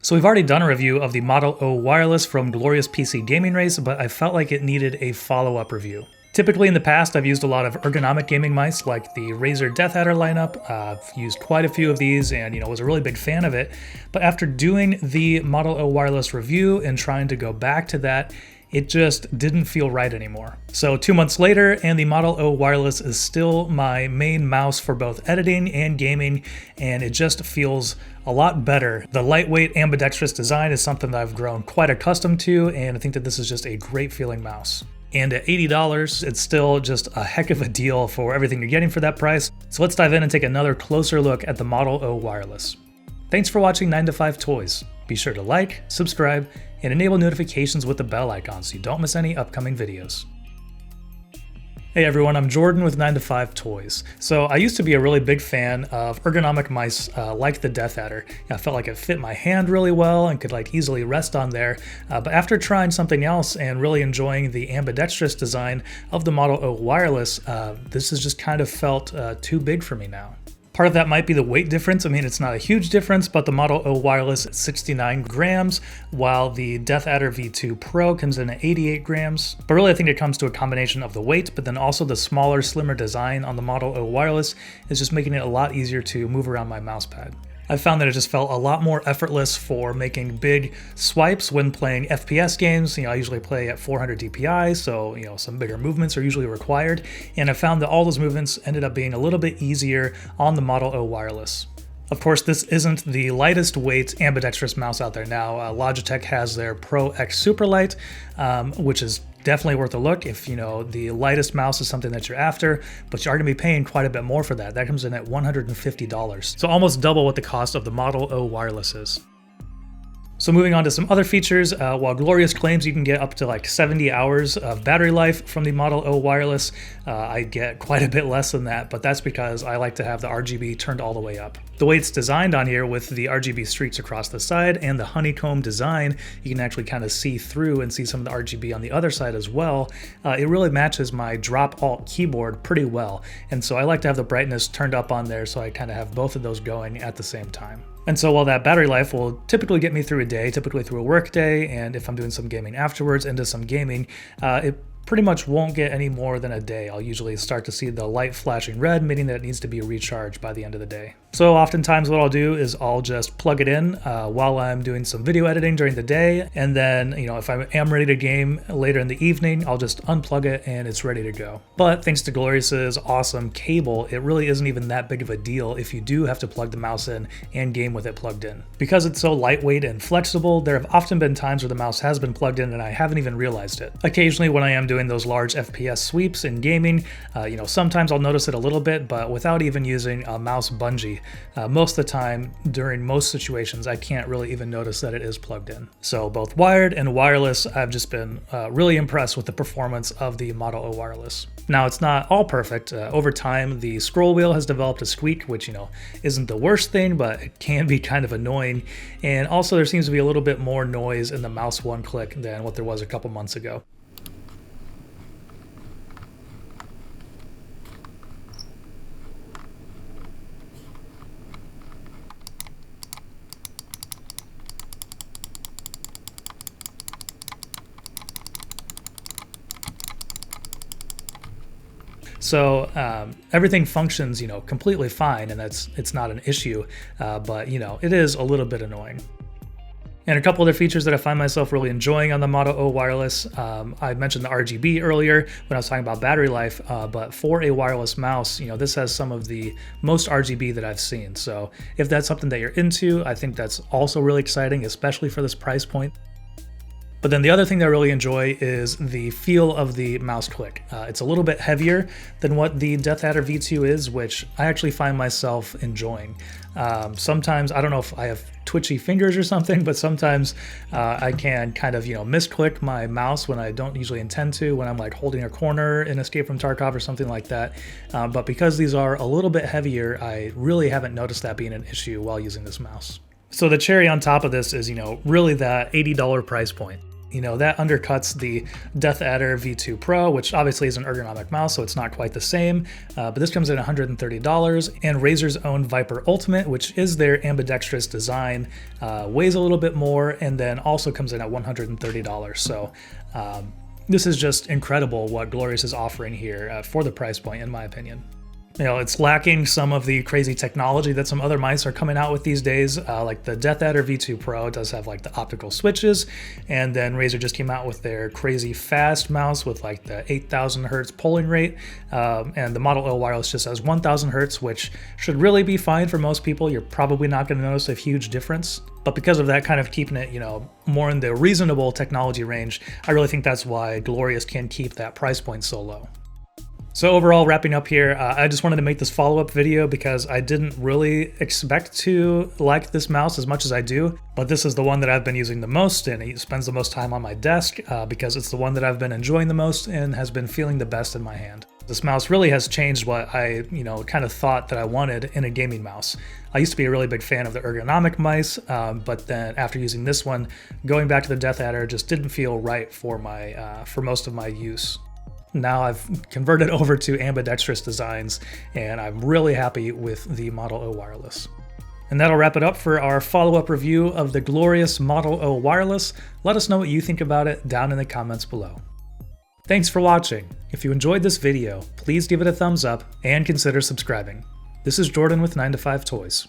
So we've already done a review of the Model O wireless from Glorious PC Gaming Race, but I felt like it needed a follow-up review. Typically in the past, I've used a lot of ergonomic gaming mice like the Razer Death Adder lineup. I've used quite a few of these and was a really big fan of it. But after doing the Model O wireless review and trying to go back to that, it just didn't feel right anymore. So 2 months later, and the Model O wireless is still my main mouse for both editing and gaming, and it just feels a lot better. The lightweight ambidextrous design is something that I've grown quite accustomed to, and I think that this is just a great feeling mouse. And at $80, it's still just a heck of a deal for everything you're getting for that price. So let's dive in and take another closer look at the Model O wireless. Thanks for watching 9 to 5 Toys. Be sure to like, subscribe, and enable notifications with the bell icon so you don't miss any upcoming videos. Hey everyone, I'm Jordan with 9 to 5 Toys. So I used to be a really big fan of ergonomic mice like the Death Adder. I felt like it fit my hand really well and could easily rest on there. But after trying something else and really enjoying the ambidextrous design of the Model O wireless, this has just kind of felt too big for me now. Part of that might be the weight difference. I mean, it's not a huge difference, but the Model O wireless is 69 grams, while the Death Adder V2 Pro comes in at 88 grams. But really, I think it comes to a combination of the weight, but then also the smaller, slimmer design on the Model O wireless is just making it a lot easier to move around my mouse pad. I found that it just felt a lot more effortless for making big swipes when playing FPS games. I usually play at 400 DPI, so some bigger movements are usually required. And I found that all those movements ended up being a little bit easier on the Model O wireless. Of course, this isn't the lightest weight ambidextrous mouse out there now. Logitech has their Pro X Superlight, which is definitely worth a look if the lightest mouse is something that you're after, but you are going to be paying quite a bit more for that. That comes in at $150, so almost double what the cost of the Model O wireless is. So moving on to some other features, while Glorious claims you can get up to 70 hours of battery life from the Model O wireless, I get quite a bit less than that, but that's because I like to have the RGB turned all the way up. The way it's designed on here with the RGB streaks across the side and the honeycomb design, you can actually kind of see through and see some of the RGB on the other side as well. It really matches my drop alt keyboard pretty well, and so I like to have the brightness turned up on there so I kind of have both of those going at the same time. And so while that battery life will typically get me through a day, typically through a work day, and if I'm doing some gaming afterwards into some gaming, it pretty much won't get any more than a day. I'll usually start to see the light flashing red, meaning that it needs to be recharged by the end of the day. So oftentimes what I'll do is I'll just plug it in while I'm doing some video editing during the day, and then if I am ready to game later in the evening, I'll just unplug it and it's ready to go. But thanks to Glorious's awesome cable, it really isn't even that big of a deal if you do have to plug the mouse in and game with it plugged in. Because it's so lightweight and flexible, there have often been times where the mouse has been plugged in and I haven't even realized it. Occasionally when I am doing those large FPS sweeps in gaming, sometimes I'll notice it a little bit, but without even using a mouse bungee, most of the time during most situations I can't really even notice that it is plugged in. So both wired and wireless, I've just been really impressed with the performance of the Model O wireless. Now it's not all perfect. Over time the scroll wheel has developed a squeak, which isn't the worst thing, but it can be kind of annoying. And also there seems to be a little bit more noise in the mouse one click than what there was a couple months ago. So everything functions, completely fine, and it's not an issue, but it is a little bit annoying. And a couple other features that I find myself really enjoying on the Model O wireless, I mentioned the RGB earlier when I was talking about battery life, but for a wireless mouse, this has some of the most RGB that I've seen. So if that's something that you're into, I think that's also really exciting, especially for this price point. But then the other thing that I really enjoy is the feel of the mouse click. It's a little bit heavier than what the Death Adder V2 is, which I actually find myself enjoying. Sometimes, I don't know if I have twitchy fingers or something, but sometimes I can kind of, misclick my mouse when I don't usually intend to, when I'm holding a corner in Escape from Tarkov or something like that. But because these are a little bit heavier, I really haven't noticed that being an issue while using this mouse. So the cherry on top of this is, really that $80 price point. you know, that undercuts the Death Adder V2 Pro, which obviously is an ergonomic mouse, so it's not quite the same. But this comes in $130, and Razer's own Viper Ultimate, which is their ambidextrous design, weighs a little bit more, and then also comes in at $130. So this is just incredible what Glorious is offering here for the price point, in my opinion. You know, it's lacking some of the crazy technology that some other mice are coming out with these days. Like the Death Adder V2 Pro does have like the optical switches, and then Razer just came out with their crazy fast mouse with like the 8,000 hertz polling rate, and the Model O wireless just has 1,000 hertz, which should really be fine for most people. You're probably not going to notice a huge difference. But because of that, kind of keeping it, you know, more in the reasonable technology range, I really think that's why Glorious can keep that price point so low. So overall, wrapping up here, I just wanted to make this follow-up video because I didn't really expect to like this mouse as much as I do, but this is the one that I've been using the most, and it spends the most time on my desk because it's the one that I've been enjoying the most and has been feeling the best in my hand. This mouse really has changed what I, kind of thought that I wanted in a gaming mouse. I used to be a really big fan of the ergonomic mice, but then after using this one, going back to the Death Adder just didn't feel right for my for most of my use. Now I've converted over to ambidextrous designs, and I'm really happy with the Model O wireless. And that'll wrap it up for our follow-up review of the Glorious Model O wireless. Let us know what you think about it down in the comments below. Thanks for watching. If you enjoyed this video, please give it a thumbs up and consider subscribing. This is Jordan with 9to5 Toys.